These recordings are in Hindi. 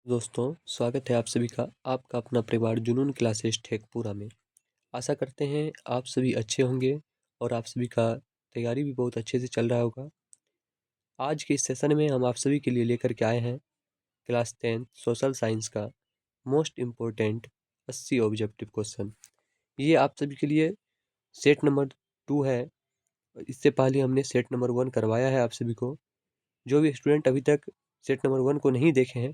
दोस्तों, स्वागत है आप सभी का आपका अपना परिवार जुनून क्लासेस टेकपुरा में। आशा करते हैं आप सभी अच्छे होंगे और आप सभी का तैयारी भी बहुत अच्छे से चल रहा होगा। आज के इस सेशन में हम आप सभी के लिए लेकर के आए हैं क्लास 10 सोशल साइंस का मोस्ट इम्पोर्टेंट 80 ऑब्जेक्टिव क्वेश्चन। ये आप सभी के लिए सेट नंबर 2 है। इससे पहले हमने सेट नंबर 1 करवाया है आप सभी को। जो भी स्टूडेंट अभी तक सेट नंबर 1 को नहीं देखे हैं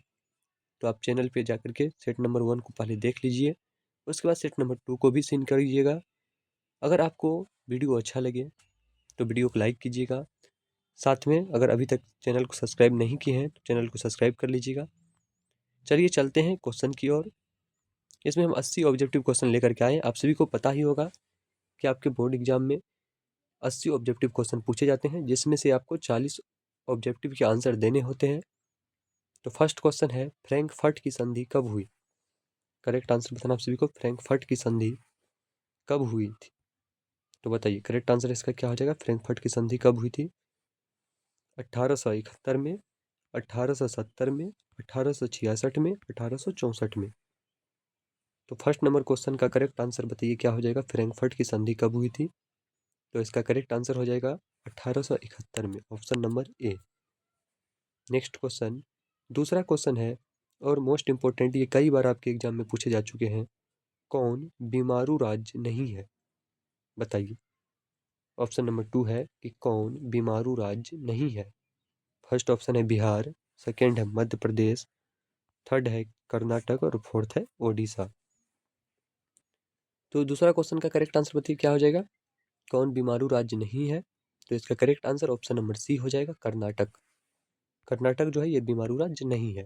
तो आप चैनल पे जाकर के सेट नंबर 1 को पहले देख लीजिए, उसके बाद सेट नंबर 2 को भी सीन कर लीजिएगा। अगर आपको वीडियो अच्छा लगे तो वीडियो को लाइक कीजिएगा। साथ में अगर अभी तक चैनल को सब्सक्राइब नहीं किए हैं तो चैनल को सब्सक्राइब कर लीजिएगा। चलिए चलते हैं क्वेश्चन की ओर। इसमें हम 80 ऑब्जेक्टिव क्वेश्चन लेकर के आए हैं। आप सभी को पता ही होगा कि आपके बोर्ड एग्जाम में 80 ऑब्जेक्टिव क्वेश्चन पूछे जाते हैं, जिसमें से आपको 40 ऑब्जेक्टिव के आंसर देने होते हैं। तो फर्स्ट क्वेश्चन है, फ्रैंकफर्ट की संधि कब हुई? करेक्ट आंसर बताना आप सभी को। फ्रैंकफर्ट की संधि कब हुई थी? तो बताइए करेक्ट आंसर इसका क्या हो जाएगा। फ्रैंकफर्ट की संधि कब हुई थी? 1871 में, 1870 में, 1866 में, 1864 में। तो फर्स्ट नंबर क्वेश्चन का करेक्ट आंसर बताइए क्या हो जाएगा। फ्रैंकफर्ट की संधि कब हुई थी? तो इसका करेक्ट आंसर हो जाएगा 1871 में, option number A. Next question, दूसरा क्वेश्चन है और मोस्ट इंपॉर्टेंट, ये कई बार आपके एग्जाम में पूछे जा चुके हैं। कौन बीमारू राज्य नहीं है? बताइए। ऑप्शन नंबर 2 है कि कौन बीमारू राज्य नहीं है। फर्स्ट ऑप्शन है बिहार, सेकेंड है मध्य प्रदेश, थर्ड है कर्नाटक और फोर्थ है ओडिशा। तो दूसरा क्वेश्चन का करेक्ट आंसर बताइए क्या हो जाएगा। कौन बीमारू राज्य नहीं है? तो इसका correct answer option number C हो जाएगा, कर्नाटक। कर्नाटक जो है ये बीमारू राज्य नहीं है।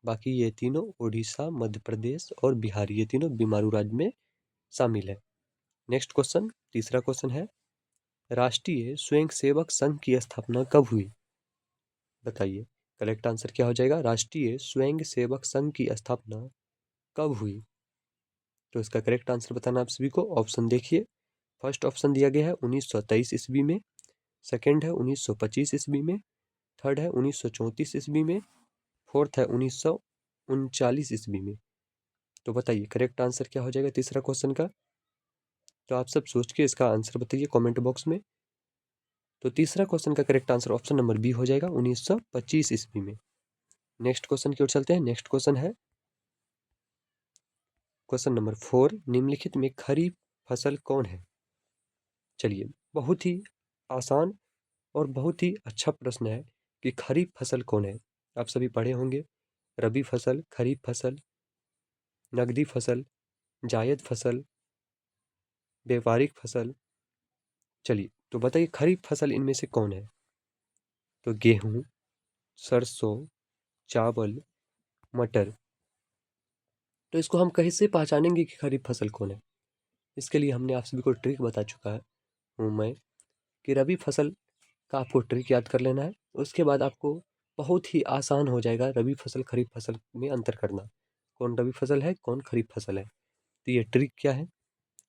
बाकी ये तीनों ओडिशा, मध्य प्रदेश और बिहार, ये तीनों बीमारू राज्य में शामिल है। नेक्स्ट क्वेश्चन, तीसरा क्वेश्चन है, राष्ट्रीय स्वयंसेवक संघ की स्थापना कब हुई? बताइए करेक्ट आंसर क्या हो जाएगा। राष्ट्रीय स्वयंसेवक संघ की स्थापना कब हुई? तो इसका करेक्ट आंसर बताना आप सभी को। ऑप्शन देखिए, फर्स्ट ऑप्शन दिया गया है 1923 ईस्वी में, सेकेंड है 1925 ईस्वी में, थर्ड है 1934 ईस्वी में, फोर्थ है 1939 ईस्वी में। तो बताइए करेक्ट आंसर क्या हो जाएगा तीसरा क्वेश्चन का। तो आप सब सोच के इसका आंसर बताइए कमेंट बॉक्स में। तो तीसरा क्वेश्चन का correct answer option number B हो जाएगा, 1925 ईस्वी में। नेक्स्ट क्वेश्चन की ओर चलते हैं। नेक्स्ट क्वेश्चन है क्वेश्चन नंबर 4, निम्नलिखित में खरीफ फसल कौन है? चलिए, बहुत ही आसान और बहुत ही अच्छा प्रश्न है कि खरीफ फसल कौन है। आप सभी पढ़े होंगे, रबी फसल, खरीफ फसल, नगदी फसल, जायद फसल, व्यापारिक फसल। चलिए तो बताइए खरीफ फसल इनमें से कौन है? तो गेहूं, सरसों, चावल, मटर। तो इसको हम कैसे पहचानेंगे कि खरीफ फसल कौन है? इसके लिए हमने आप सभी को ट्रिक बता चुका हूँ मैं कि रबी फसल का आपको ट्रिक याद कर लेना है। उसके बाद आपको बहुत ही आसान हो जाएगा रबी फसल खरीफ फसल में अंतर करना, कौन रबी फसल है कौन खरीफ फसल है। तो ये ट्रिक क्या है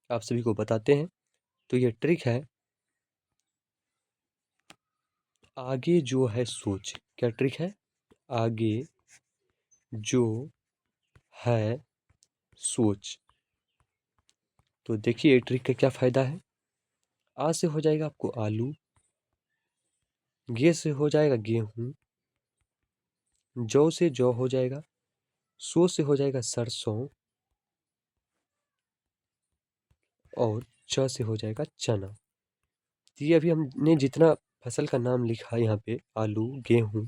आप सभी को बताते हैं। तो ये ट्रिक है, आगे जो है सोच। क्या ट्रिक है? आगे जो है सोच। तो देखिए ये ट्रिक का क्या फायदा है। आ से हो जाएगा आपको आलू, गे से हो जाएगा गेहूं, जौ से जौ हो जाएगा, सो से हो जाएगा सरसों और च से हो जाएगा चना। तो ये अभी हमने जितना फसल का नाम लिखा है यहाँ पे, आलू, गेहूं,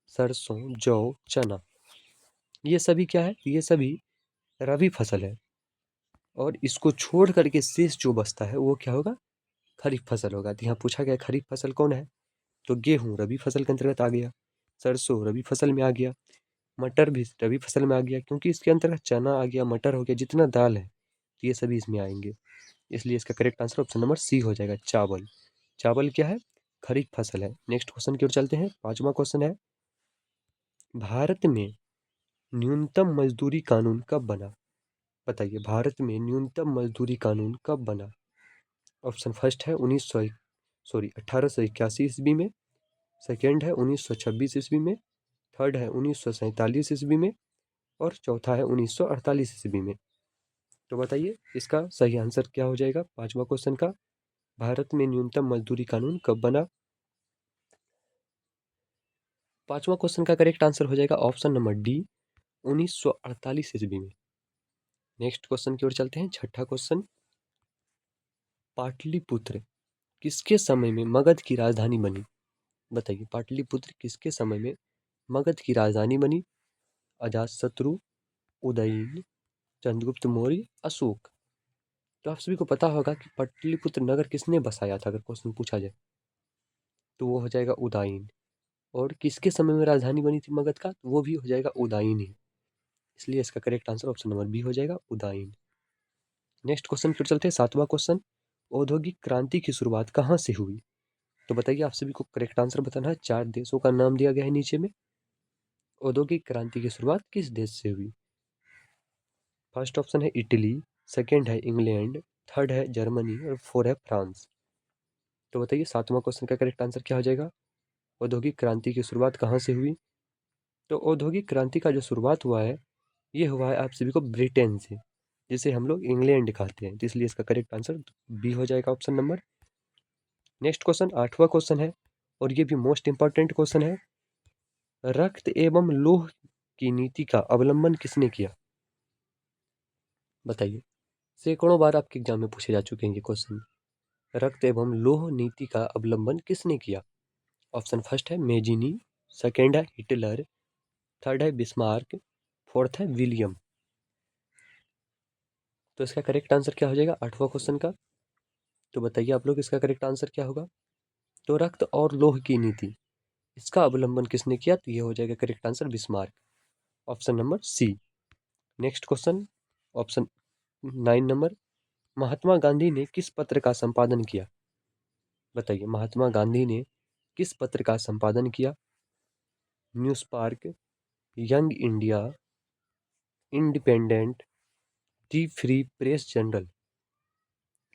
सरसों, जौ, चना, ये सभी क्या है? ये सभी रबी फसल है। और इसको छोड़ करके शेष जो बचता है वो क्या होगा? खरीफ फसल होगा। तो यहाँ पूछा गया खरीफ फसल कौन है? तो गेहूं रबी फसल के अंतर्गत आ गया, सरसों रबी फसल में आ गया, मटर भी रबी फसल में आ गया, क्योंकि इसके अंतर्गत चना आ गया, मटर हो गया, जितना दाल है तो ये सभी इसमें आएंगे। इसलिए इसका correct answer option number C हो जाएगा, चावल। चावल क्या है? खरीफ फसल है। नेक्स्ट क्वेश्चन की ओर चलते हैं। पांचवा क्वेश्चन है, भारत में न्यूनतम मजदूरी कानून कब बना? बताइए भारत में न्यूनतम मजदूरी कानून कब बना? ऑप्शन फर्स्ट है 1881 ईस्वी में, सेकेंड है 1926 ईस्वी में, थर्ड है 1947 ईस्वी में, और चौथा है 1948 ईस्वी में। तो बताइए इसका सही आंसर क्या हो जाएगा 5वां क्वेश्चन का। भारत में न्यूनतम मजदूरी कानून कब बना? 5वां क्वेश्चन का करेक्ट आंसर हो जाएगा ऑप्शन नंबर डी, 1948 ईस्वी में। नेक्स्ट क्वेश्चन की ओर चलते हैं। छठा क्वेश्चन, पाटलिपुत्र किसके समय में मगध की राजधानी बनी? बताइए पाटलिपुत्र किसके समय में मगध की राजधानी बनी? अजातशत्रु, उदयन, चंद्रगुप्त मौर्य, अशोक। तो आप सभी को पता होगा कि पाटलिपुत्र नगर किसने बसाया था, अगर क्वेश्चन पूछा जाए तो वो हो जाएगा उदयन। और किसके समय में राजधानी बनी थी मगध का, तो वो भी हो जाएगा उदयन ही। इसलिए इसका correct answer option number B हो जाएगा उदयन। नेक्स्ट क्वेश्चन फिर चलते हैं। 7वां क्वेश्चन, औद्योगिक क्रांति की शुरुआत कहाँ से हुई? तो बताइए आप सभी को करेक्ट आंसर बताना है। 4 देशों का नाम दिया गया है नीचे में। औद्योगिक क्रांति की शुरुआत किस देश से हुई? फर्स्ट ऑप्शन है इटली, सेकेंड है इंग्लैंड, थर्ड है जर्मनी और फोर्थ है फ्रांस। तो बताइए 7वां क्वेश्चन का करेक्ट आंसर क्या हो जाएगा? औद्योगिक क्रांति की शुरुआत कहाँ से हुई? तो औद्योगिक क्रांति का जो शुरुआत हुआ है ये हुआ है आप सभी को ब्रिटेन से, जिसे हम लोग इंग्लैंड कहते हैं। तो इसलिए इसका करेक्ट आंसर बी हो जाएगा ऑप्शन नंबर। नेक्स्ट क्वेश्चन 8वां क्वेश्चन है और ये भी मोस्ट इंपॉर्टेंट क्वेश्चन है। रक्त एवं लौह की नीति का अवलंबन किसने किया? बताइए सैकड़ों बार आपके एग्जाम में पूछे जा चुके हैं ये क्वेश्चन। रक्त एवं लौह नीति का अवलंबन किसने किया? ऑप्शन फर्स्ट है मेजिनी, सेकेंड है हिटलर, थर्ड है बिस्मार्क, फोर्थ है विलियम। तो इसका करेक्ट आंसर क्या हो जाएगा 8वां क्वेश्चन का? तो बताइए आप लोग इसका करेक्ट आंसर क्या होगा? तो रक्त और लौह की नीति, इसका अवलंबन किसने किया? तो ये हो जाएगा correct answer Bismarck, option number C. Next question option 9 number, Mahatma Gandhi ने किस पत्र का संपादन किया? बताइए महात्मा गांधी ने किस पत्र का संपादन किया? News park, Young India, Independent, the Free Press Journal.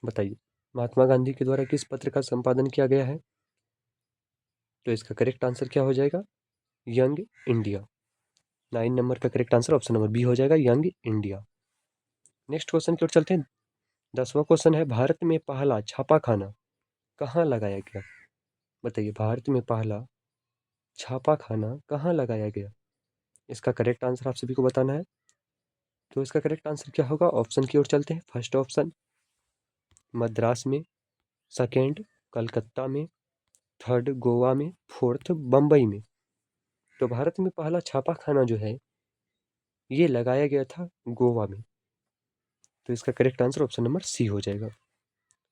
बताइए महात्मा गांधी के द्वारा किस पत्र का संपादन किया गया है? तो इसका करेक्ट आंसर क्या हो जाएगा? Young India. 9 नंबर का correct answer option number B हो जाएगा यंग इंडिया। नेक्स्ट क्वेश्चन की ओर चलते हैं। 10वां क्वेश्चन है, भारत में पहला छापाखाना कहाँ लगाया गया? बताइए भारत में पहला छापाखाना कहाँ लगाया गया? इसका करेक्ट आंसर आप सभी को बताना है। तो इसका करेक्ट आंसर क्या होगा? ऑप्शन की ओर चलते हैं। फर्स्ट ऑप्शन मद्रास में, सेकेंड कलकत्ता में, थर्ड गोवा में, फोर्थ बम्बई में। तो भारत में पहला छापाखाना जो है ये लगाया गया था गोवा में। तो इसका correct answer option number C हो जाएगा।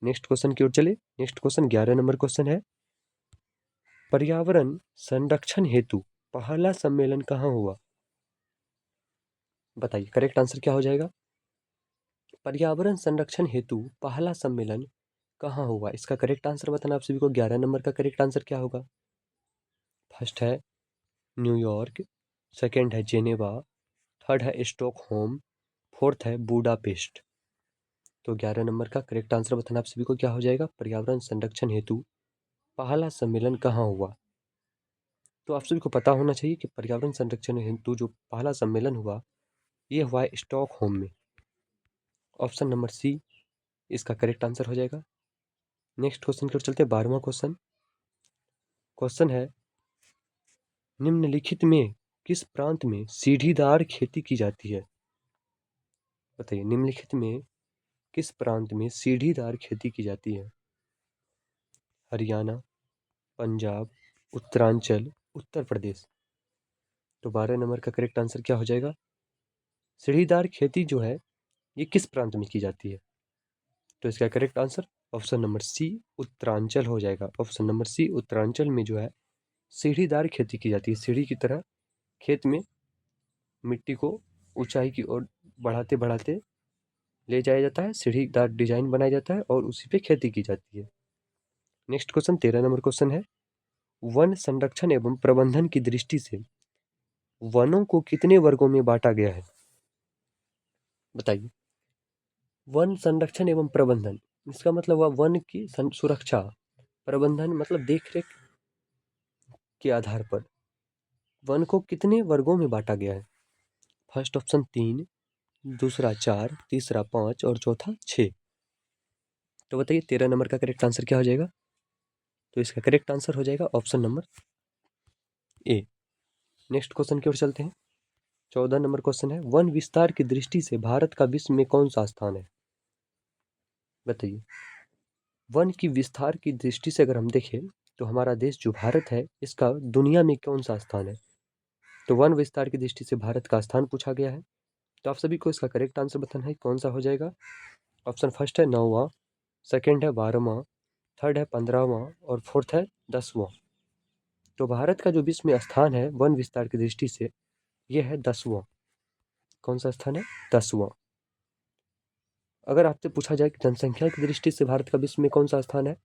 नेक्स्ट क्वेश्चन की ओर चले। नेक्स्ट क्वेश्चन 11 नंबर क्वेश्चन है, पर्यावरण संरक्षण हेतु पहला सम्मेलन कहाँ हुआ? बताइए करेक्ट आंसर क्या हो जाएगा? पर्यावरण संरक्षण हेतु पहला सम्मेलन कहाँ हुआ? इसका करेक्ट आंसर बताना आप सभी को। 11 नंबर का करेक्ट आंसर क्या होगा? फर्स्ट है न्यूयॉर्क, सेकेंड है जेनेवा, थर्ड है स्टॉकहोम, फोर्थ है बुडापेस्ट। तो 11 नंबर का करेक्ट आंसर बताना आप सभी को क्या हो जाएगा? पर्यावरण संरक्षण हेतु पहला सम्मेलन कहाँ हुआ? तो आप सभी को पता होना चाहिए कि पर्यावरण संरक्षण हेतु जो पहला सम्मेलन हुआ ये हुआ है स्टॉकहोम में। ऑप्शन नंबर सी इसका करेक्ट आंसर हो जाएगा। नेक्स्ट क्वेश्चन की ओर चलते हैं। 12वां क्वेश्चन। क्वेश्चन है, निम्नलिखित में किस प्रांत में सीढ़ीदार खेती की जाती है? बताइए निम्नलिखित में किस प्रांत में सीढ़ीदार खेती की जाती है? हरियाणा, पंजाब, उत्तरांचल, उत्तर प्रदेश। तो 12 नंबर का करेक्ट आंसर क्या हो जाएगा? सीढ़ीदार खेती जो है ये किस प्रांत में की जाती है? तो इसका correct answer option number C Uttaranchal हो जाएगा। ऑप्शन नंबर सी उत्तरांचल में जो है सीढ़ीदार खेती की जाती है। सीढ़ी की तरह खेत में मिट्टी को ऊंचाई की ओर बढ़ाते बढ़ाते ले जाया जाता है, सीढ़ीदार डिजाइन बनाया जाता है और उसी पे खेती की जाती है। नेक्स्ट क्वेश्चन 13 नंबर क्वेश्चन है, वन संरक्षण एवं प्रबंधन की दृष्टि से वनों को कितने वर्गों में बांटा गया है? बताइए वन संरक्षण एवं प्रबंधन, इसका मतलब हुआ वन की सुरक्षा, प्रबंधन मतलब देखरेख के आधार पर वन को कितने वर्गों में बांटा गया है? फर्स्ट ऑप्शन 3, दूसरा 4, तीसरा 5 और चौथा 6। तो बताइए 13 नंबर का करेक्ट आंसर क्या हो जाएगा? तो इसका करेक्ट आंसर हो जाएगा option number A. Next question की ओर चलते हैं। 14 नंबर क्वेश्चन है, वन विस्तार की दृष्टि से भारत का विश्व में कौन सा स्थान है? बताइए। वन की विस्तार की दृष्टि से अगर हम देखें तो हमारा देश जो भारत है इसका दुनिया में कौन सा स्थान है? तो वन विस्तार की दृष्टि से भारत का स्थान पूछा गया है। तो आप सभी को इसका करेक्ट आंसर बताना है कौन सा हो जाएगा। ऑप्शन फर्स्ट है 9वां, सेकेंड है 12वां, थर्ड है 15वां और फोर्थ है 10वां। तो भारत का जो विश्व में स्थान है वन विस्तार की दृष्टि से यह है 10वां। कौन सा स्थान है? 10वां। अगर आपसे पूछा जाए कि जनसंख्या की दृष्टि से भारत का विश्व में कौन सा स्थान है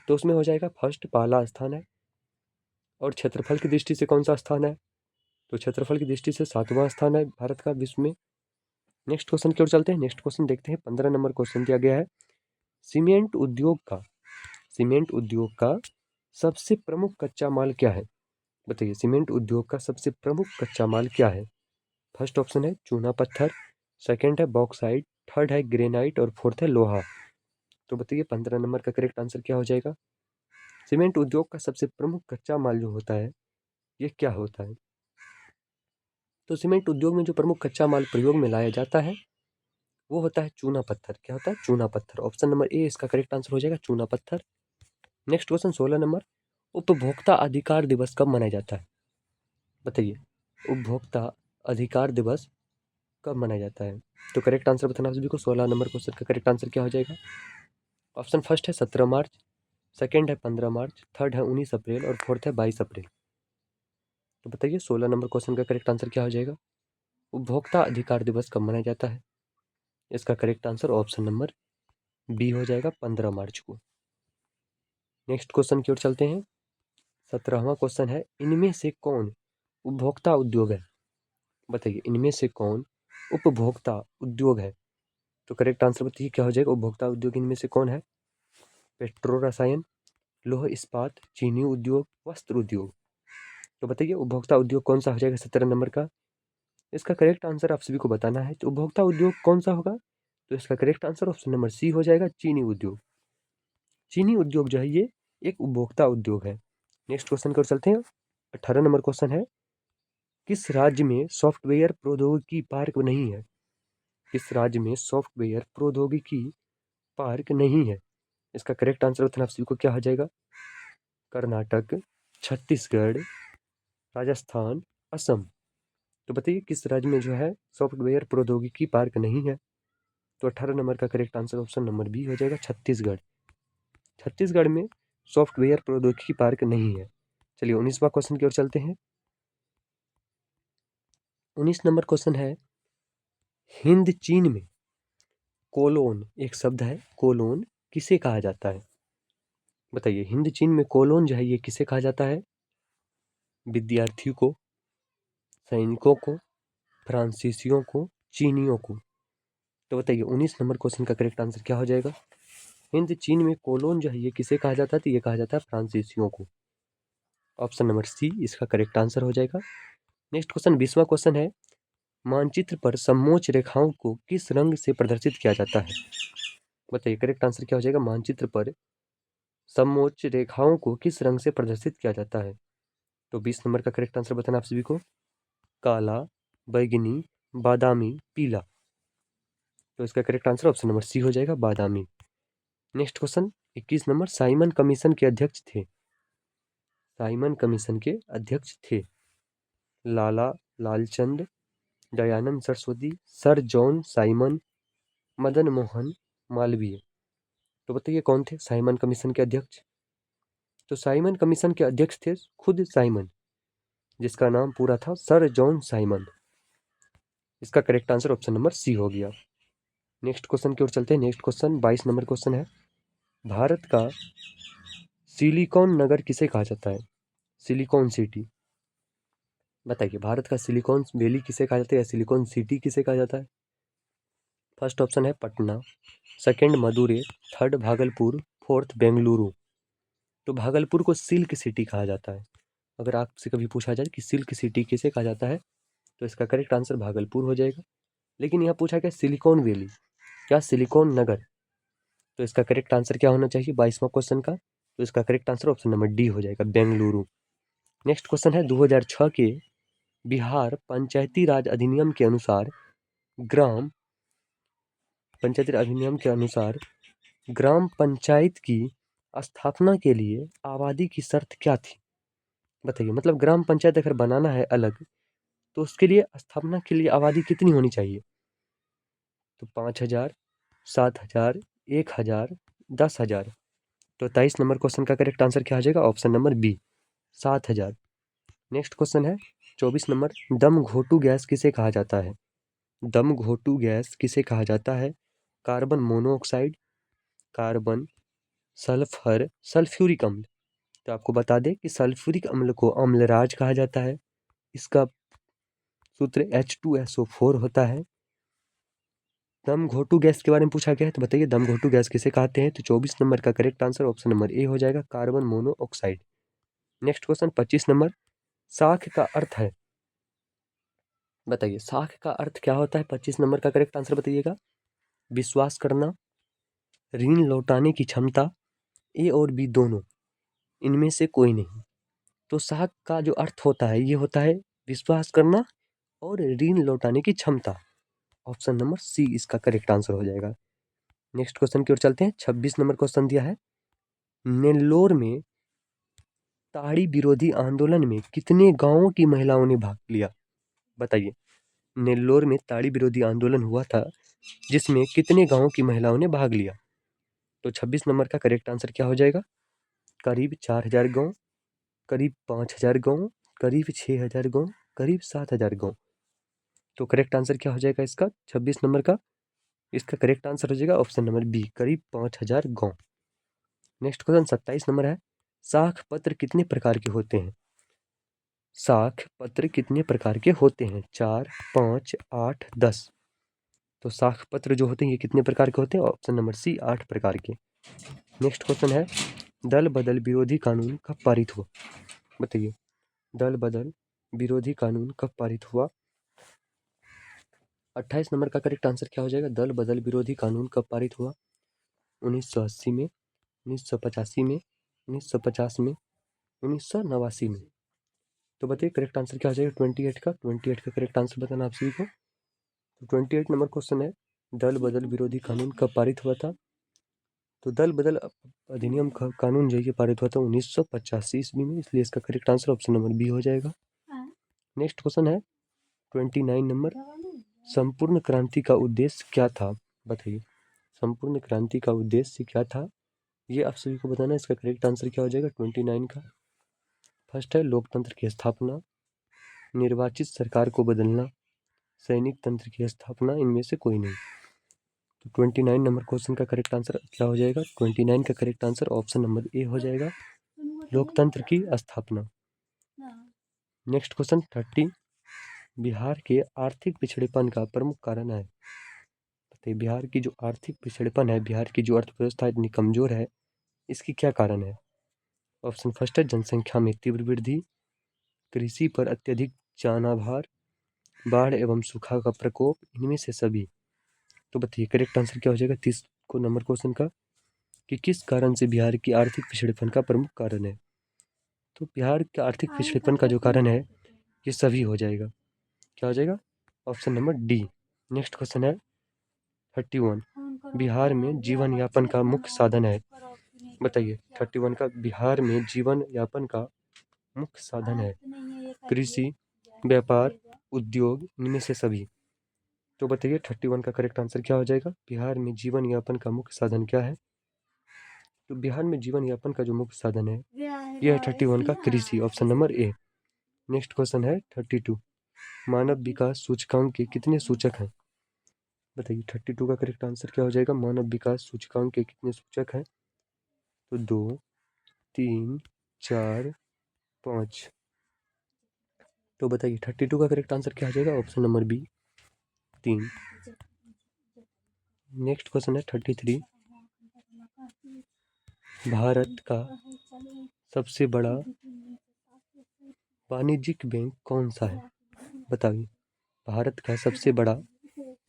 तो उसमें हो जाएगा फर्स्ट पहला स्थान है। और क्षेत्रफल की दृष्टि से कौन सा स्थान है? तो क्षेत्रफल की दृष्टि से 7वां स्थान है भारत का विश्व में। नेक्स्ट क्वेश्चन की ओर चलते हैं। नेक्स्ट क्वेश्चन देखते हैं। 15 नंबर क्वेश्चन दिया गया है, सीमेंट उद्योग का सबसे प्रमुख कच्चा माल क्या है? बताइए सीमेंट उद्योग का सबसे प्रमुख कच्चा माल क्या है? फर्स्ट ऑप्शन है चूना पत्थर, सेकंड है बॉक्साइट, थर्ड है ग्रेनाइट और फोर्थ है लोहा। तो बताइए 15 नंबर का करेक्ट आंसर क्या हो जाएगा? सीमेंट उद्योग का सबसे प्रमुख कच्चा माल जो होता है ये क्या होता है? तो सीमेंट उद्योग में जो प्रमुख कच्चा माल प्रयोग में लाया जाता है वो होता है चूना पत्थर। क्या होता है? चूना पत्थर। ऑप्शन नंबर ए इसका करेक्ट आंसर हो जाएगा, चूना पत्थर। नेक्स्ट क्वेश्चन 16 नंबर, उपभोक्ता अधिकार दिवस कब मनाया जाता है? बताइए उपभोक्ता अधिकार दिवस कब मनाया जाता है? तो करेक्ट आंसर बताना आप सभी को। 16 नंबर क्वेश्चन का करेक्ट आंसर क्या हो जाएगा? ऑप्शन फर्स्ट है 17 मार्च, सेकेंड है 15 मार्च, थर्ड है 19 अप्रैल और फोर्थ है 22 अप्रैल। तो बताइए 16 नंबर क्वेश्चन का करेक्ट आंसर क्या हो जाएगा? उपभोक्ता अधिकार दिवस कब मनाया जाता है? इसका correct answer option number B हो जाएगा, 15 मार्च को। नेक्स्ट क्वेश्चन की ओर चलते हैं। 17वां क्वेश्चन है, इनमें से कौन उपभोक्ता उद्योग है? बताइए इनमें से कौन उपभोक्ता उद्योग है? तो करेक्ट आंसर बताइए क्या हो जाएगा? उपभोक्ता उद्योग इनमें से कौन है? पेट्रो रसायन, लौह इस्पात, चीनी उद्योग, वस्त्र उद्योग। तो बताइए उपभोक्ता उद्योग कौन सा हो जाएगा 17 नंबर का? इसका करेक्ट आंसर आप सभी को बताना है। तो उपभोक्ता उद्योग कौन सा होगा? तो इसका correct answer option number C हो जाएगा, चीनी उद्योग। चीनी उद्योग जो है ये एक उपभोक्ता उद्योग है। नेक्स्ट क्वेश्चन की ओर चलते हैं। 18 नंबर क्वेश्चन है, किस राज्य में सॉफ्टवेयर प्रौद्योगिकी पार्क नहीं है? किस राज्य में सॉफ्टवेयर प्रौद्योगिकी पार्क नहीं है? इसका करेक्ट आंसर बताना आप सभी को क्या हो जाएगा? कर्नाटक, छत्तीसगढ़, राजस्थान, असम। तो बताइए किस राज्य में जो है सॉफ्टवेयर प्रौद्योगिकी पार्क नहीं है? तो 18 नंबर का correct answer option number B हो जाएगा, छत्तीसगढ़। छत्तीसगढ़ में सॉफ्टवेयर प्रौद्योगिकी पार्क नहीं है। चलिए 19वां क्वेश्चन की ओर चलते हैं। 19 नंबर क्वेश्चन है, हिंद चीन में कोलोन एक शब्द है, कोलोन किसे कहा जाता है? बताइए हिंद चीन में कोलोन जो है ये किसे कहा जाता है? विद्यार्थियों को, सैनिकों को, फ्रांसीसियों को, चीनियों को। तो बताइए 19 नंबर क्वेश्चन का करेक्ट आंसर क्या हो जाएगा? हिंद चीन में कोलोन जो है ये किसे कहा जाता है? तो ये कहा जाता है फ्रांसीसियों को। ऑप्शन नंबर सी इसका करेक्ट आंसर हो जाएगा। नेक्स्ट क्वेश्चन 20वां क्वेश्चन है, मानचित्र पर समोच्च रेखाओं को किस रंग से प्रदर्शित किया जाता है? बताइए करेक्ट आंसर क्या हो जाएगा? मानचित्र पर समोच्च रेखाओं को किस रंग से प्रदर्शित किया जाता है? तो 20 नंबर का करेक्ट आंसर बताना आप सभी को। काला, बैगनी, बादामी, पीला। तो इसका correct answer option number C हो जाएगा, बादामी। Next question 21 number, Simon commission के अध्यक्ष थे? साइमन कमीशन के अध्यक्ष थे Lala Lalchand, Dayanand Saraswati, sir John Simon, Madan Mohan Malviya. तो बताइए कौन थे साइमन कमीशन के अध्यक्ष? तो साइमन कमीशन के अध्यक्ष थे खुद साइमन, जिसका नाम पूरा था सर जॉन साइमन। इसका correct answer option number C हो गया। नेक्स्ट क्वेश्चन की ओर चलते हैं। नेक्स्ट क्वेश्चन 22 नंबर क्वेश्चन है, भारत का सिलिकॉन नगर किसे कहा जाता है? Silicon city. बताइए भारत का सिलिकॉन वैली किसे कहा जाता है या सिलिकॉन सिटी किसे कहा जाता है? फर्स्ट ऑप्शन है Patna, second Madurai, third Bhagalpur, fourth Bengaluru. तो भागलपुर को सिल्क सिटी कहा जाता है। अगर आपसे कभी पूछा जाए कि सिल्क सिटी किसे कहा जाता है तो इसका करेक्ट आंसर भागलपुर हो जाएगा। लेकिन यहाँ पूछा क्या सिलिकॉन वैली, क्या सिलिकॉन नगर, तो इसका करेक्ट आंसर क्या होना चाहिए 22वां क्वेश्चन का, तो इसका correct answer option number D हो जाएगा, बेंगलुरु। नेक्स्ट क्वेश्चन है 2006 के बिहार पंचायती राज अधिनियम के अनुसार ग्राम पंचायती राज अधिनियम के अनुसार ग्राम पंचायत की स्थापना के लिए आबादी की शर्त क्या थी, बताइए। मतलब ग्राम पंचायत अगर बनाना है अलग, तो उसके लिए स्थापना के लिए आबादी कितनी होनी चाहिए, तो 5,000, 7,000, 1,000, 10,000। तो 23 नंबर क्वेश्चन का करेक्ट आंसर क्या हो जाएगा, option number B, 7,000। Next question है 24 नंबर, दम घोटू गैस किसे कहा जाता है, दम घोटू गैस किसे कहा जाता है, carbon monoxide, carbon sulphur, sulphuric अम्ल। तो आपको बता दें कि सल्फ्यूरिक अम्ल को अम्लराज कहा जाता है, इसका सूत्र H2SO4 होता है। दम घोटू गैस के बारे में पूछा गया है, तो बताइए दम घोटू गैस किसे कहते हैं, तो 24 नंबर का correct answer option number A हो जाएगा, carbon monoxide. Next question 25 number, साख का अर्थ है, बताइए साख का अर्थ क्या होता है, 25 नंबर का करेक्ट आंसर बताइएगा। विश्वास करना, ऋण लौटाने की क्षमता, ए और बी दोनों, इनमें से कोई नहीं। तो साख का जो अर्थ होता है ये होता है विश्वास करना और ऋण लौटाने की क्षमता, ऑप्शन नंबर सी इसका करेक्ट आंसर हो जाएगा। नेक्स्ट क्वेश्चन की ओर चलते हैं, 26 नंबर क्वेश्चन दिया है, नेल्लोर में ताड़ी विरोधी आंदोलन में कितने गांवों की महिलाओं ने भाग लिया, बताइए। नेल्लोर में ताड़ी विरोधी आंदोलन हुआ था, जिसमें कितने गांवों की महिलाओं ने भाग लिया, तो 26 नंबर का करेक्ट आंसर क्या हो जाएगा, करीब 4,000 गांव, करीब 5,000 गांव, करीब 6,000 गांव, करीब 7,000 गांव। तो करेक्ट आंसर क्या हो जाएगा इसका 26 नंबर का, इसका करेक्ट आंसर हो जाएगा ऑप्शन नंबर बी, करीब 5,000 गांव। नेक्स्ट क्वेश्चन 27 नंबर है, साख पत्र कितने प्रकार के होते हैं, साख पत्र कितने प्रकार के होते हैं, 4, 5, 8, 10। तो साख पत्र जो होते हैं ये कितने प्रकार के होते हैं, ऑप्शन नंबर सी 8 प्रकार के। नेक्स्ट क्वेश्चन है, दल बदल विरोधी कानून कब पारित हुआ, बताइए। दल बदल विरोधी कानून कब पारित हुआ, 28 नंबर का करेक्ट आंसर क्या हो जाएगा, दल बदल विरोधी कानून कब पारित हुआ, 1980 में, 1985 में, 1950 में, 1989 में। तो बताइए करेक्ट आंसर क्या हो जाएगा 28 का, 28 का करेक्ट आंसर बताना आप सभी को। तो 28 नंबर क्वेश्चन है, दल बदल विरोधी कानून कब पारित हुआ था, तो दल बदल अधिनियम का कानून जो है पारित हुआ था 1985 ईस्वी में, इसलिए इसका correct answer option number B हो जाएगा। नेक्स्ट क्वेश्चन है 29 नंबर, संपूर्ण क्रांति का उद्देश्य क्या था, बताइए। संपूर्ण क्रांति का उद्देश्य क्या था, ये आप सभी को बताना है, इसका करेक्ट आंसर क्या हो जाएगा 29 का। फर्स्ट है लोकतंत्र की स्थापना, निर्वाचित सरकार को बदलना, सैनिक तंत्र की स्थापना, इनमें से कोई नहीं। तो 29 नंबर क्वेश्चन का करेक्ट आंसर क्या हो जाएगा, 29 का correct answer option number A हो जाएगा, लोकतंत्र की स्थापना। नेक्स्ट क्वेश्चन 30, बिहार के आर्थिक पिछड़ेपन का प्रमुख कारण है, बताइए बिहार की जो आर्थिक पिछड़ेपन है, बिहार की जो अर्थव्यवस्था इतनी कमजोर है, इसकी क्या कारण है। ऑप्शन फर्स्ट है जनसंख्या में तीव्र वृद्धि, कृषि पर अत्यधिक जनाभार, बाढ़ एवं सूखा का प्रकोप, इनमें से सभी। तो बताइए करेक्ट आंसर क्या हो जाएगा 30 को नंबर क्वेश्चन का, कि किस कारण से बिहार की आर्थिक पिछड़ेपन का प्रमुख कारण है। तो बिहार का आर्थिक पिछड़ेपन का जो कारण है ये सभी हो जाएगा, क्या हो जाएगा option number D. Next question है 31, बिहार में जीवन यापन का मुख्य साधन है, बताइए 31 का, बिहार में जीवन यापन का मुख्य साधन है कृषि, व्यापार, उद्योग, इनमें से सभी। तो बताइए 31 का करेक्ट आंसर क्या हो जाएगा, बिहार में जीवन यापन का मुख्य साधन क्या है। तो बिहार में जीवन यापन का जो मुख्य साधन है यह है 31 का कृषि, option number A. Next question है 32, मानव विकास सूचकांक के कितने सूचक हैं, बताइए 32 का करेक्ट आंसर क्या हो जाएगा, मानव विकास सूचकांक के कितने सूचक हैं। तो 2, 3, 4, 5। तो बताइए 32 का करेक्ट आंसर क्या हो जाएगा, option number B, 3। Next question है 33, भारत का सबसे बड़ा वाणिज्यिक बैंक कौन सा है, बताइए। भारत का सबसे बड़ा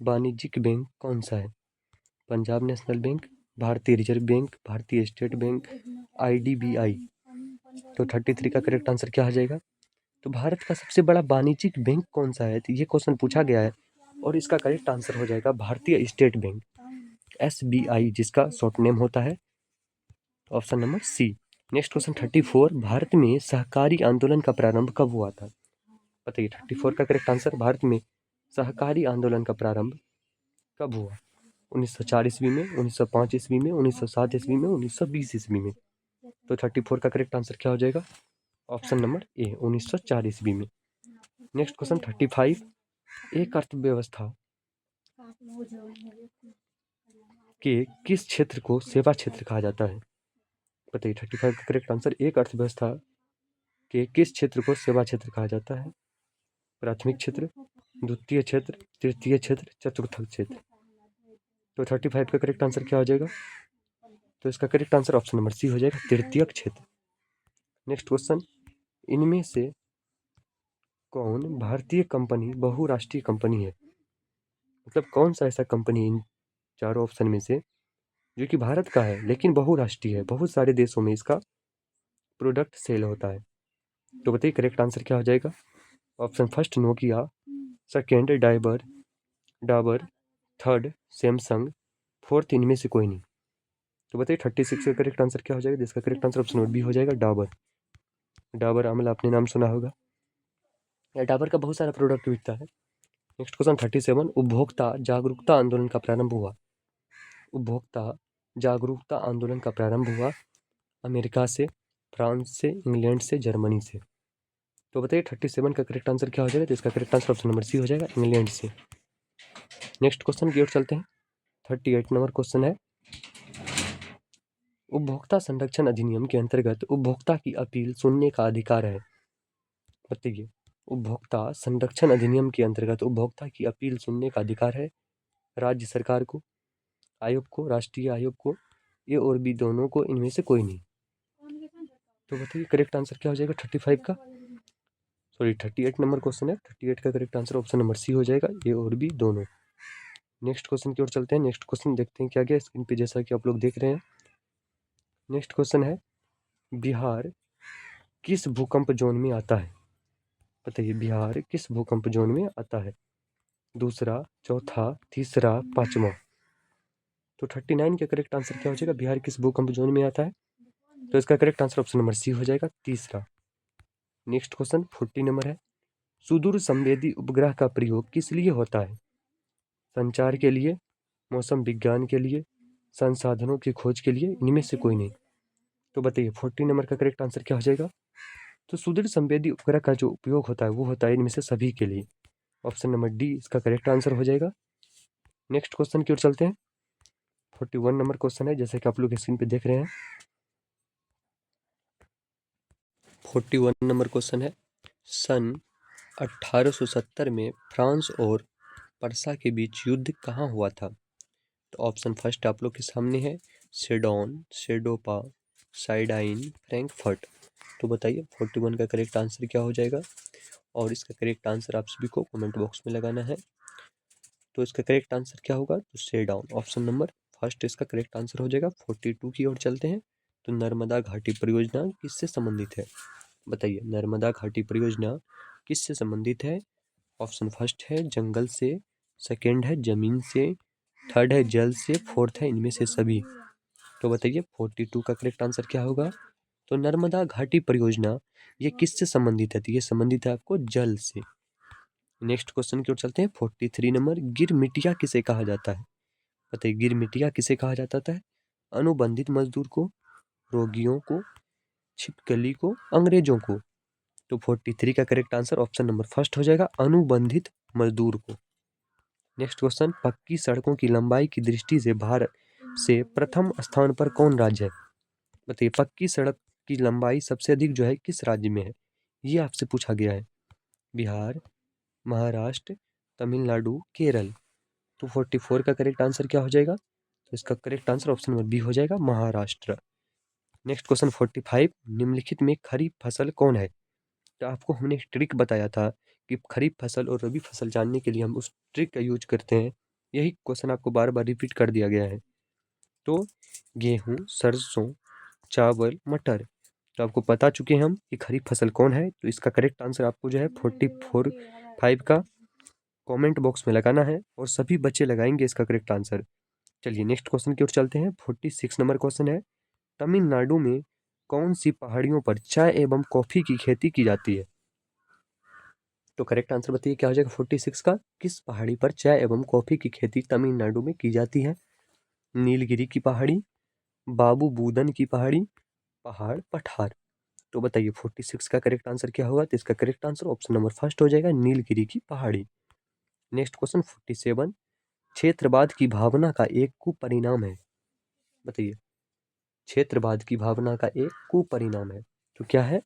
वाणिज्यिक बैंक कौन सा है? पंजाब नेशनल बैंक, भारतीय रिजर्व बैंक, भारतीय स्टेट बैंक, IDBI। तो 33 का करेक्ट आंसर क्या हो जाएगा? तो भारत का सबसे बड़ा वाणिज्यिक बैंक कौन सा है? तो ये क्वेश्चन पूछा गया है और इसका करेक्ट आंसर हो जाएगा भारतीय स्टेट बैंक, SBI, जिसका शॉर्ट नेम होता है। Option number C. Next question 34, Bharat में सहकारी आंदोलन का प्रारंभ कब हुआ था? बताइए 34 का करेक्ट आंसर। भारत में सहकारी आंदोलन का प्रारंभ कब हुआ? 1904 ईस्वी में, 1905 ईस्वी में, 1907 ईस्वी में, 1920 ईस्वी में। तो 34 का करेक्ट आंसर क्या हो जाएगा? ऑप्शन नंबर ए, 1904 ईस्वी में। नेक्स्ट क्वेश्चन 35, एक अर्थव्यवस्था के किस क्षेत्र को सेवा क्षेत्र कहा जाता है? बताइए 35 का करेक्ट आंसर। एक अर्थव्यवस्था के किस क्षेत्र को सेवा क्षेत्र कहा जाता है? प्राथमिक क्षेत्र, द्वितीय क्षेत्र, तृतीय क्षेत्र, चतुर्थ क्षेत्र। तो 35 का करेक्ट आंसर क्या हो जाएगा? तो इसका correct answer option number C हो जाएगा, तृतीय क्षेत्र। नेक्स्ट क्वेश्चन, इनमें से कौन भारतीय कंपनी बहुराष्ट्रीय कंपनी है? मतलब कौन सा ऐसा कंपनी इन चारों ऑप्शन में से जो कि भारत का है लेकिन बहुराष्ट्रीय है, बहुत सारे देशों में इसका प्रोडक्ट सेल होता है? तो बताइए करेक्ट आंसर क्या हो जाएगा? Option first Nokia, second Dabur, third Samsung, fourth इनमें से कोई नहीं। तो बताइए 36 का करेक्ट आंसर क्या हो जाएगा? जिसका correct answer option number B हो जाएगा, डाबर आंवला आपने नाम सुना होगा। डाबर का बहुत सारा प्रोडक्ट बिकता है। नेक्स्ट क्वेश्चन 37, उपभोक्ता जागरूकता आंदोलन का प्रारंभ हुआ? उपभोक्ता जागरूकता आंदोलन का प्रारंभ हुआ अमेरिका से, फ्रांस से, इंग्लैंड से, जर्मनी से। तो बताइए 37 का करेक्ट आंसर क्या हो जाएगा? तो इसका correct answer option number C हो जाएगा, इंग्लैंड से। नेक्स्ट क्वेश्चन की ओर चलते हैं। 38 नंबर क्वेश्चन है, उपभोक्ता संरक्षण अधिनियम के अंतर्गत उपभोक्ता की अपील सुनने का अधिकार है? बताइए, उपभोक्ता संरक्षण अधिनियम के अंतर्गत उपभोक्ता की अपील सुनने का अधिकार है राज्य सरकार को, आयोग को, राष्ट्रीय आयोग को, ए और बी दोनों को, इनमें से कोई नहीं। तो बताइए करेक्ट आंसर क्या हो जाएगा 35 का? सॉरी 38 नंबर क्वेश्चन है। 38 का correct answer option number C हो जाएगा, ए और बी दोनों। नेक्स्ट क्वेश्चन की ओर चलते हैं। नेक्स्ट क्वेश्चन देखते हैं क्या क्या स्क्रीन पे, जैसा कि आप लोग देख रहे हैं। नेक्स्ट क्वेश्चन है, बिहार किस भूकंप जोन में आता है? बताइए बिहार किस भूकंप जोन में आता है? दूसरा, चौथा, तीसरा, पांचवा। तो 39 का करेक्ट आंसर क्या हो जाएगा? बिहार किस भूकंप जोन में आता है? तो इसका correct answer option number C हो जाएगा, तीसरा। नेक्स्ट क्वेश्चन 40 नंबर है, सुदूर संवेदी उपग्रह का प्रयोग किस लिए होता है? संचार के लिए, मौसम विज्ञान के लिए, संसाधनों की खोज के लिए, इनमें से कोई नहीं। तो बताइए 40 नंबर का करेक्ट आंसर क्या हो जाएगा? तो सुदूर संवेदी उपग्रह का जो उपयोग होता है वो होता है इनमें से सभी के लिए। ऑप्शन नंबर डी इसका करेक्ट आंसर हो जाएगा। नेक्स्ट क्वेश्चन की ओर चलते हैं। 41 नंबर क्वेश्चन है, जैसे कि आप लोग स्क्रीन पे देख रहे हैं। 41 नंबर क्वेश्चन है, सन 1870 में फ्रांस और परसा के बीच युद्ध कहाँ हुआ था? तो ऑप्शन फर्स्ट आप लोग के सामने है, सेडोन, सेडोपा, साइडाइन, फ्रैंकफर्ट। तो बताइए 41 का करेक्ट आंसर क्या हो जाएगा? और इसका करेक्ट आंसर आप सभी को कमेंट बॉक्स में लगाना है। तो इसका करेक्ट आंसर क्या होगा? तो सेडाउन, ऑप्शन नंबर फर्स्ट इसका करेक्ट आंसर हो जाएगा। 42 की ओर चलते हैं। तो नर्मदा घाटी परियोजना किससे संबंधित है? बताइए नर्मदा घाटी परियोजना किससे संबंधित है? ऑप्शन फर्स्ट है जंगल से, सेकंड है जमीन से, थर्ड है जल से, फोर्थ है इनमें से सभी। तो बताइए 42 का करेक्ट आंसर क्या होगा? तो नर्मदा घाटी परियोजना ये किससे संबंधित है? तो ये संबंधित है आपको जल से। नेक्स्ट क्वेश्चन की ओर चलते हैं। 43 नंबर, गिरमिटिया किसे कहा जाता है? बताइए गिरमिटिया किसे कहा जाता है? अनुबंधित मजदूर को, रोगियों को, छिपकली को, अंग्रेजों को। तो 43 का correct answer option number first हो जाएगा, अनुबंधित मजदूर को। नेक्स्ट क्वेश्चन, पक्की सड़कों की लंबाई की दृष्टि से भारत से प्रथम स्थान पर कौन राज्य है? बताइए पक्की सड़क की लंबाई सबसे अधिक जो है किस राज्य में है? ये आपसे पूछा गया है। बिहार, महाराष्ट्र, तमिलनाडु, केरल। तो 44 का करेक्ट आंसर क्या हो जाएगा? तो इसका correct answer option number B हो जाएगा, महाराष्ट्र। नेक्स्ट क्वेश्चन 45, निम्नलिखित में खरीफ फसल कौन है? तो आपको हमने एक ट्रिक बताया था कि खरीफ फसल और रबी फसल जानने के लिए हम उस ट्रिक का यूज करते हैं। यही क्वेश्चन आपको बार बार रिपीट कर दिया गया है। तो गेहूँ, सरसों, चावल, मटर, तो आपको बता चुके हैं हम कि खरीफ फसल कौन है। तो इसका करेक्ट आंसर आपको जो है 44 5 का कमेंट बॉक्स में लगाना है और सभी बच्चे लगाएंगे इसका करेक्ट आंसर। चलिए नेक्स्ट क्वेश्चन की ओर चलते हैं। 46 नंबर क्वेश्चन है, तमिलनाडु में कौन सी पहाड़ियों पर चाय एवं कॉफी की खेती की जाती है? तो करेक्ट आंसर बताइए क्या हो जाएगा 46 का। किस पहाड़ी पर चाय एवं कॉफी की खेती तमिलनाडु में की जाती है? नीलगिरी की पहाड़ी, बाबू बूदन की पहाड़ी, पहाड़ पठार। तो बताइए 46 का करेक्ट आंसर क्या होगा? तो इसका correct answer option number first हो जाएगा, नीलगिरी की पहाड़ी। नेक्स्ट क्वेश्चन 47, क्षेत्रवाद की भावना का एक कुपरिणाम है। बताइए क्षेत्रवाद की भावना का एक कुपरिणाम है तो क्या है?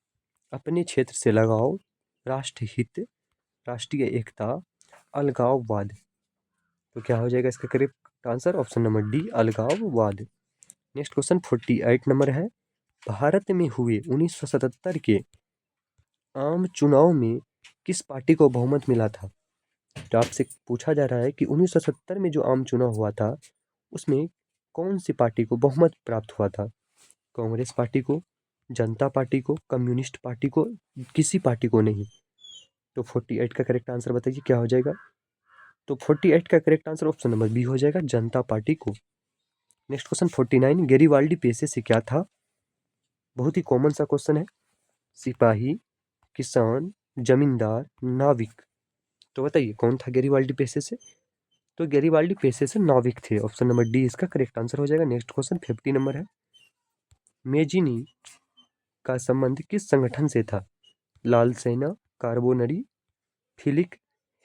अपने क्षेत्र से लगाव, राष्ट्रहित, राष्ट्रीय एकता, अलगाववाद। तो क्या हो जाएगा इसका correct answer? Option number D, अलगाववाद। नेक्स्ट क्वेश्चन 48 नंबर है, भारत में हुए 1977 के आम चुनाव में किस पार्टी को बहुमत मिला था? तो आपसे पूछा जा रहा है कि 1970 में जो आम चुनाव हुआ था उसमें कौन सी पार्टी को बहुमत प्राप्त हुआ था? कांग्रेस पार्टी को, जनता पार्टी को, कम्युनिस्ट पार्टी को, किसी पार्टी को नहीं। तो 48 का करेक्ट आंसर बताइए क्या हो जाएगा? तो 48 का correct answer option number B हो जाएगा, जनता पार्टी को। नेक्स्ट क्वेश्चन 49, गेरिबाल्डी पेशे से क्या था? बहुत ही कॉमन सा क्वेश्चन है। सिपाही, किसान, जमींदार, नाविक। तो बताइए कौन था गेरिबाल्डी पेशे से? तो गेरिबाल्डी पेशे से नाविक थे। ऑप्शन नंबर डी इसका करेक्ट आंसर हो जाएगा। नेक्स्ट क्वेश्चन 50 नंबर है, मेजिनी का संबंध किस संगठन से था? लाल सेना, कार्बोनरी, फिलिक,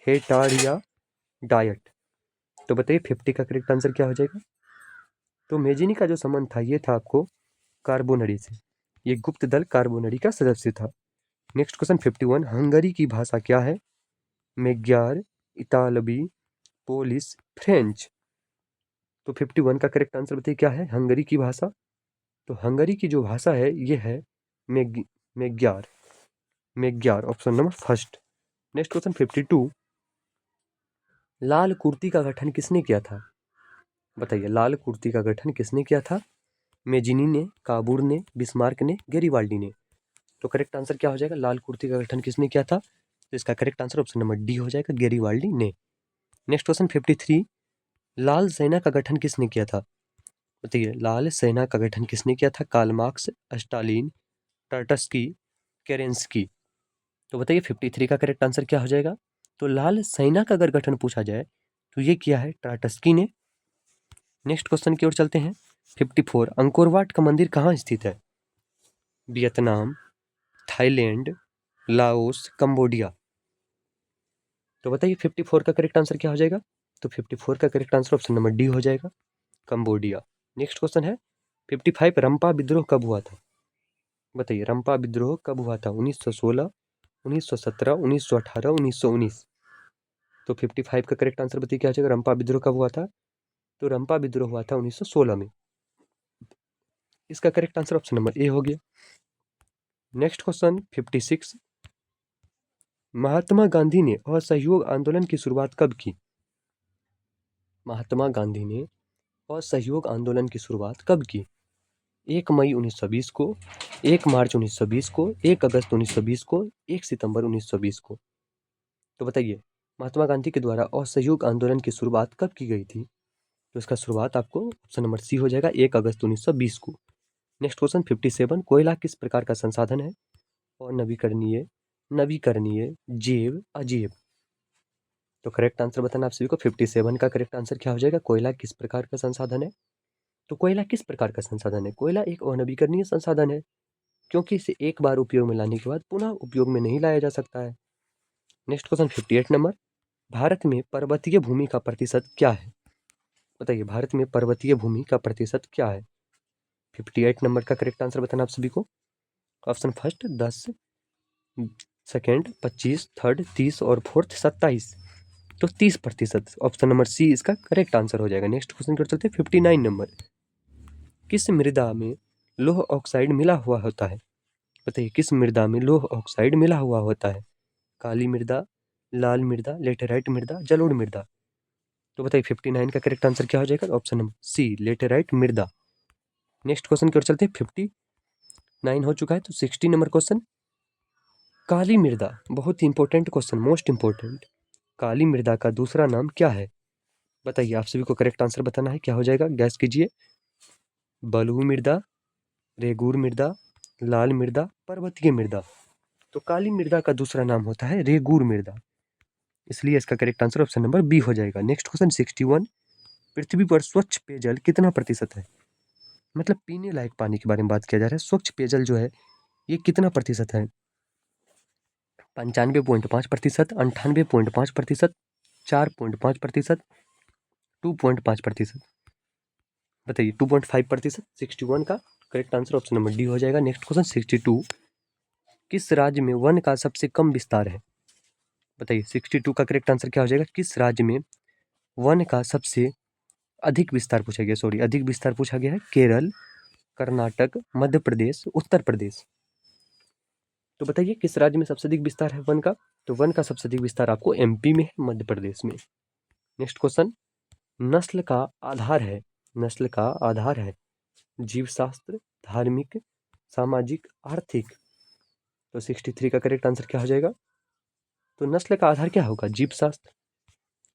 हेटारिया, डायट। तो बताइए 50 का करेक्ट आंसर क्या हो जाएगा? तो मेजिनी का जो संबंध था ये था आपको कार्बोनरी से। ये गुप्त दल कार्बोनरी का सदस्य था। नेक्स्ट क्वेश्चन 51, हंगरी की भाषा क्या है? मेग्यार, इतालवी, पोलिश, फ्रेंच। तो 51 का करेक्ट आंसर बताइए क्या है हंगरी की भाषा? तो हंगरी की जो भाषा है ये है Magyar. Magyar option number first. Next question 52, Lal Kurti का गठन किसने किया था? बताइए लाल कुर्ती का गठन किसने किया था? मेजिनी ने, काबूर ने, बिस्मार्क ने, गेरिबाल्डी ने। तो करेक्ट आंसर क्या हो जाएगा? लाल कुर्ती का गठन किसने किया था? तो इसका correct answer option number D हो जाएगा, गेरिबाल्डी ने। नेक्स्ट क्वेश्चन 53, लाल सेना का गठन किसने किया था? बताइए लाल सेना का गठन किसने किया था? Karl Marx, Stalin, Trotsky, Kerensky. तो बताइए 53 का करेक्ट आंसर क्या हो जाएगा? तो लाल सेना का अगर गठन पूछा जाए तो ये किया है ट्राटस्की ने। नेक्स्ट क्वेश्चन की ओर चलते हैं। 54, अंकोरवाट का मंदिर कहाँ स्थित है? Vietnam, Thailand, Laos, Cambodia. तो बताइए 54 का करेक्ट आंसर क्या हो जाएगा? तो 54 का correct answer option number D हो जाएगा, कंबोडिया। नेक्स्ट क्वेश्चन है 55, रंपा विद्रोह कब हुआ था? बताइए रंपा विद्रोह कब हुआ था? 1916, 1917, 1918, 1919। तो 55 का करेक्ट आंसर बताइए क्या हो जाएगा? रंपा विद्रोह कब हुआ था? तो रंपा विद्रोह हुआ था 1916 में। इसका correct answer option number A हो गया। नेक्स्ट क्वेश्चन 56, महात्मा गांधी ने असहयोग आंदोलन की शुरुआत कब की? महात्मा गांधी ने असहयोग आंदोलन की शुरुआत कब की? 1 मई 1920 को, 1 मार्च 1920 को, 1 अगस्त 1920 को, 1 सितंबर 1920 को। तो बताइए महात्मा गांधी के द्वारा असहयोग आंदोलन की शुरुआत कब की गई थी? तो इसका शुरुआत आपको ऑप्शन नंबर सी हो जाएगा, 1 अगस्त 1920 को। नेक्स्ट क्वेश्चन 57, कोयला किस प्रकार का संसाधन है? और नवीकरणीय, नवीकरणीय, जैव, अजैव। तो करेक्ट आंसर बताना आप सभी को। 57 का करेक्ट आंसर क्या हो जाएगा? कोयला किस प्रकार का संसाधन है? तो कोयला किस प्रकार का संसाधन है? कोयला एक अनवीकरणीय संसाधन है क्योंकि इसे एक बार उपयोग में लाने के बाद पुनः उपयोग में नहीं लाया जा सकता है। नेक्स्ट क्वेश्चन 58 नंबर, भारत में पर्वतीय भूमि का प्रतिशत क्या है? बताइए भारत में पर्वतीय भूमि का प्रतिशत क्या है? 58 नंबर का करेक्ट आंसर बताना आप सभी को। ऑप्शन फर्स्ट 10, सेकेंड 25, थर्ड 30 और फोर्थ 27। तो 30%। ऑप्शन नंबर सी इसका करेक्ट आंसर हो जाएगा। नेक्स्ट क्वेश्चन कर चलते हैं 59 नंबर, किस मृदा में लौह ऑक्साइड मिला हुआ होता है? बताइए किस मृदा में लौह ऑक्साइड मिला हुआ होता है? काली मृदा, लाल मृदा, लेटेराइट मृदा, जलोढ़ मृदा। तो बताइए 59 का करेक्ट आंसर क्या हो जाएगा? ऑप्शन नंबर सी, लेटेराइट मृदा। नेक्स्ट क्वेश्चन की ओर चलते हैं। 59 हो चुका है, तो 60 नंबर क्वेश्चन, काली मृदा। बहुत ही इंपॉर्टेंट क्वेश्चन, मोस्ट इंपॉर्टेंट। काली मृदा का दूसरा नाम क्या है? बताइए, आप सभी को करेक्ट आंसर बताना है। क्या हो जाएगा? गैस कीजिए। बलुई मृदा, रेगूर मृदा, लाल मृदा, पर्वतीय मृदा। तो काली मृदा का दूसरा नाम होता है रेगूर मृदा, इसलिए इसका correct answer option number B हो जाएगा। नेक्स्ट क्वेश्चन 61, पृथ्वी पर स्वच्छ पेयजल कितना प्रतिशत है? मतलब पीने लायक पानी के बारे में बात किया जा रहा है। स्वच्छ पेयजल जो है ये कितना प्रतिशत है? 95.5%, 98.5%, 4.5%, 2.5%। बताइए 2.5%। 61 का correct answer option number D हो जाएगा। नेक्स्ट क्वेश्चन 62, किस राज्य में वन का सबसे कम विस्तार है? बताइए 62 का करेक्ट आंसर क्या हो जाएगा? किस राज्य में वन का सबसे अधिक विस्तार पूछा गया, सॉरी अधिक विस्तार पूछा गया है? केरल, कर्नाटक, मध्य प्रदेश, उत्तर प्रदेश। तो बताइए किस राज्य में सबसे अधिक विस्तार है वन का? तो वन का सबसे अधिक विस्तार आपको एमपी में है, मध्य प्रदेश में। नेक्स्ट क्वेश्चन, नस्ल का आधार है, नस्ल का आधार है जीवशास्त्र, धार्मिक, सामाजिक, आर्थिक। तो 63 का करेक्ट आंसर क्या हो जाएगा? तो नस्ल का आधार क्या होगा? जीवशास्त्र।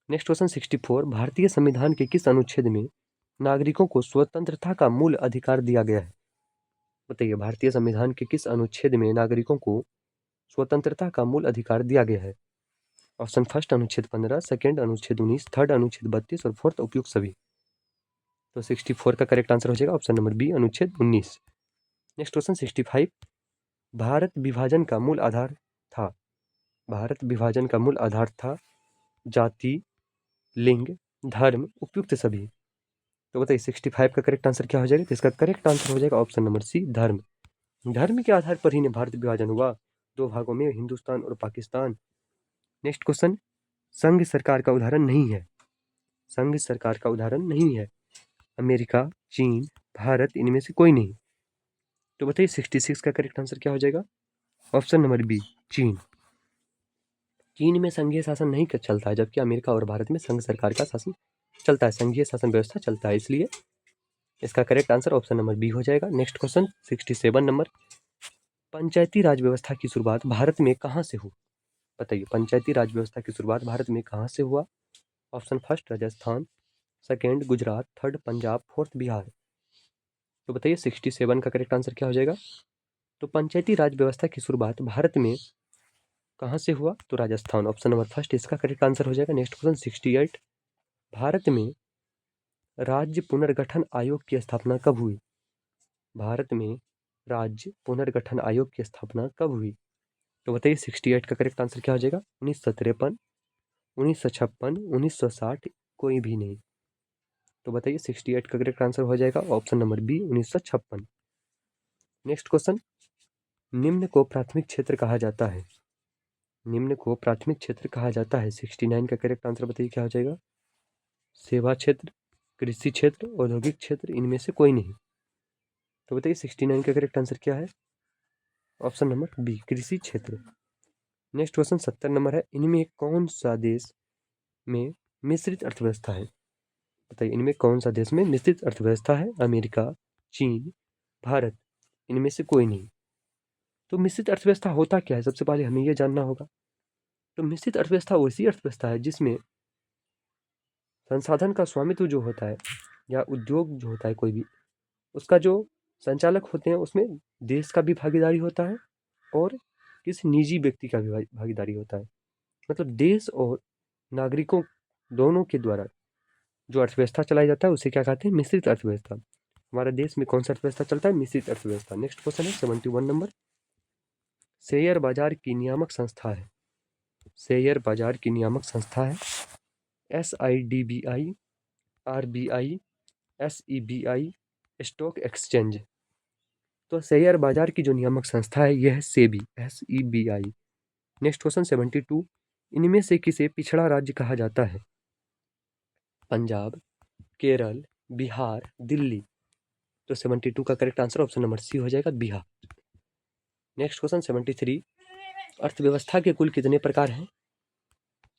नेक्स्ट क्वेश्चन 64, भारतीय संविधान के किस अनुच्छेद में नागरिकों को स्वतंत्रता का मूल अधिकार दिया गया है? बताइए भारतीय संविधान के किस अनुच्छेद में नागरिकों को स्वतंत्रता का मूल अधिकार दिया गया है? ऑप्शन फर्स्ट अनुच्छेद 15, सेकंड अनुच्छेद 19, थर्ड अनुच्छेद 32 और फोर्थ उपयुक्त सभी। तो 64 का करेक्ट आंसर हो जाएगा ऑप्शन नंबर बी, अनुच्छेद 19। नेक्स्ट क्वेश्चन 65, भारत विभाजन का मूल आधार था, भारत विभाजन का मूल आधार था जाति, लिंग, धर्म, उपयुक्त सभी। तो बताइए 65 का करेक्ट आंसर क्या हो जाएगा? तो इसका करेक्ट आंसर हो जाएगा ऑप्शन नंबर सी, धर्म। धर्म के आधार पर ही भारत विभाजन हुआ, दो भागों में, हिंदुस्तान और पाकिस्तान। नेक्स्ट क्वेश्चन, संघ सरकार का उदाहरण नहीं है, संघ सरकार का उदाहरण नहीं है अमेरिका, चीन, भारत, इनमें से कोई नहीं। तो बताइए 66 का करेक्ट आंसर क्या हो जाएगा? ऑप्शन नंबर बी, चीन। चीन में संघीय शासन नहीं चलता है, जबकि अमेरिका और भारत में संघ सरकार का शासन चलता है, संघीय शासन व्यवस्था चलता है, इसलिए इसका correct answer option number B हो जाएगा। नेक्स्ट क्वेश्चन 67 नंबर, पंचायती राज व्यवस्था की शुरुआत भारत में कहाँ से हुई? बताइए पंचायती राज व्यवस्था की शुरुआत भारत में कहाँ से हुआ? Option first Rajasthan, second Gujarat, third Punjab, fourth Bihar. तो बताइए 67 का करेक्ट आंसर क्या हो जाएगा? तो पंचायती राज व्यवस्था की शुरुआत भारत में कहाँ से हुआ? तो राजस्थान, ऑप्शन नंबर फर्स्ट इसका करेक्ट आंसर हो जाएगा। नेक्स्ट क्वेश्चन 68, भारत में राज्य पुनर्गठन आयोग की स्थापना कब हुई? भारत में राज्य पुनर्गठन आयोग की स्थापना कब हुई? तो बताइए 68 का करेक्ट आंसर क्या हो जाएगा? 1953, 1956, 1960, कोई भी नहीं। तो बताइए 68 का करेक्ट आंसर हो जाएगा option number B, 1956। Next question, निम्न को प्राथमिक क्षेत्र कहा जाता है, निम्न को प्राथमिक क्षेत्र कहा जाता है। 69 का करेक्ट आंसर बताइए क्या हो जाएगा? सेवा क्षेत्र, कृषि क्षेत्र, औद्योगिक क्षेत्र, इनमें से कोई नहीं। तो बताइए 69 का करेक्ट आंसर क्या है? ऑप्शन नंबर बी, कृषि क्षेत्र। नेक्स्ट क्वेश्चन 70 नंबर है, इनमें कौन सा देश में मिश्रित अर्थव्यवस्था है? बताइए इनमें कौन सा देश में मिश्रित अर्थव्यवस्था है? अमेरिका, चीन, भारत, इनमें से कोई नहीं। तो मिश्रित अर्थव्यवस्था होता क्या है? सबसे पहले हमें यह जानना होगा। तो मिश्रित अर्थव्यवस्था वैसी अर्थव्यवस्था है जिसमें संसाधन का स्वामित्व जो होता है या उद्योग जो होता है कोई भी, उसका जो संचालक होते हैं उसमें देश का भी भागीदारी होता है और किसी निजी व्यक्ति का भी भागीदारी होता है। मतलब देश और नागरिकों दोनों के द्वारा जो अर्थव्यवस्था चलाई जाता है उसे क्या कहते हैं? मिश्रित अर्थव्यवस्था। हमारे देश में कौन सा अर्थव्यवस्था चलता है? मिश्रित अर्थव्यवस्था। नेक्स्ट क्वेश्चन है 71 नंबर, शेयर बाजार की नियामक संस्था है, शेयर बाजार की नियामक संस्था है SIDBI, RBI, SEBI, stock exchange. तो शेयर बाजार की जो नियामक संस्था है यह है सेबी, SEBI। नेक्स्ट क्वेश्चन 72, इनमें से किसे पिछड़ा राज्य कहा जाता है? पंजाब, केरल, बिहार, दिल्ली। तो 72 का correct answer option number C हो जाएगा, बिहार। नेक्स्ट क्वेश्चन 73, अर्थव्यवस्था के कुल कितने प्रकार हैं?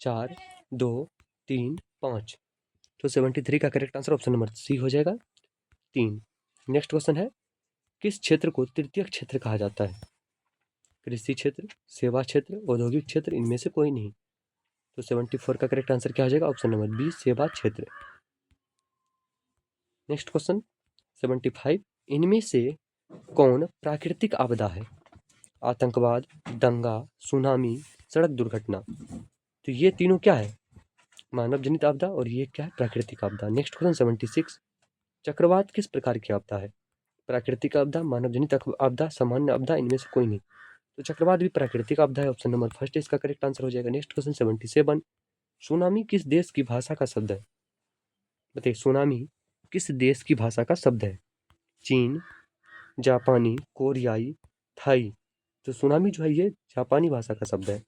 4, 2, 3, 5। तो 73 का correct answer option number C हो जाएगा 3। नेक्स्ट क्वेश्चन है, किस क्षेत्र को तृतीय क्षेत्र कहा जाता है? कृषि क्षेत्र, सेवा क्षेत्र, औद्योगिक क्षेत्र, इनमें से कोई नहीं। तो 74 का करेक्ट आंसर क्या हो जाएगा? ऑप्शन नंबर बी, सेवा क्षेत्र। नेक्स्ट क्वेश्चन 75, इनमें से कौन प्राकृतिक आपदा है? आतंकवाद, दंगा, सुनामी, सड़क दुर्घटना। तो ये तीनों क्या है? मानव जनित आपदा, और ये क्या है? प्राकृतिक आपदा। नेक्स्ट क्वेश्चन 76, चक्रवात किस प्रकार की आपदा है? प्राकृतिक आपदा, मानव जनित आपदा, सामान्य आपदा, इनमें से कोई नहीं। तो चक्रवात भी प्राकृतिक आपदा है, ऑप्शन नंबर फर्स्ट इसका करेक्ट आंसर हो जाएगा। नेक्स्ट क्वेश्चन 77, सुनामी किस देश की भाषा का शब्द है? बताइए, सुनामी किस देश की भाषा का शब्द है? चीन, जापानी, कोरियाई, थाई। तो सुनामी जो है ये जापानी भाषा का शब्द है।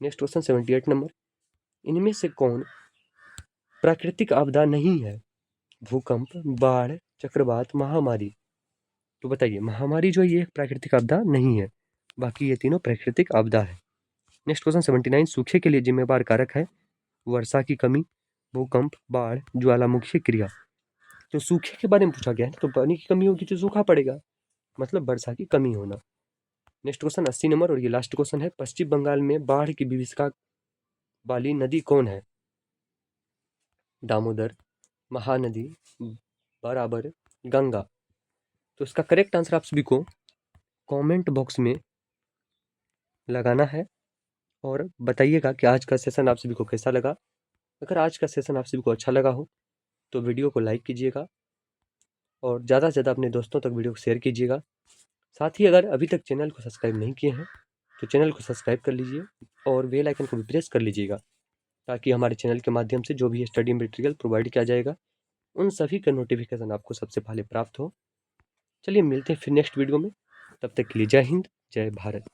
नेक्स्ट क्वेश्चन 78 नंबर, इनमें से कौन प्राकृतिक आपदा नहीं है? भूकंप, बाढ़, चक्रवात, महामारी। तो बताइए, महामारी जो है ये प्राकृतिक आपदा नहीं है, बाकी ये तीनों प्राकृतिक आपदा है। नेक्स्ट क्वेश्चन 79, सूखे के लिए जिम्मेवार कारक है? वर्षा की कमी, भूकंप, बाढ़, ज्वालामुखी क्रिया। तो सूखे के बारे में पूछा गया है, तो पानी की कमी होगी तो सूखा पड़ेगा, मतलब वर्षा की कमी होना। नेक्स्ट क्वेश्चन 80 नंबर, और ये लास्ट क्वेश्चन है, पश्चिम बंगाल में बाढ़ की विभीषिका वाली नदी कौन है? दामोदर, महानदी, बराबर, गंगा। तो इसका करेक्ट आंसर आप सभी को कमेंट बॉक्स में लगाना है और बताइएगा कि आज का सेशन आप सभी को कैसा लगा। अगर आज का सेशन आप सभी को अच्छा लगा हो तो वीडियो को लाइक कीजिएगा और ज़्यादा से ज़्यादा अपने दोस्तों तक वीडियो को शेयर कीजिएगा। साथ ही अगर अभी तक चैनल को सब्सक्राइब नहीं किए हैं तो चैनल को सब्सक्राइब कर लीजिए और बेल आइकन को भी प्रेस कर लीजिएगा, ताकि हमारे चैनल के माध्यम से जो भी स्टडी मटेरियल प्रोवाइड किया जाएगा उन सभी का नोटिफिकेशन आपको सबसे पहले प्राप्त हो। चलिए मिलते हैं फिर नेक्स्ट वीडियो में, तब तक के लिए जय हिंद, जय भारत।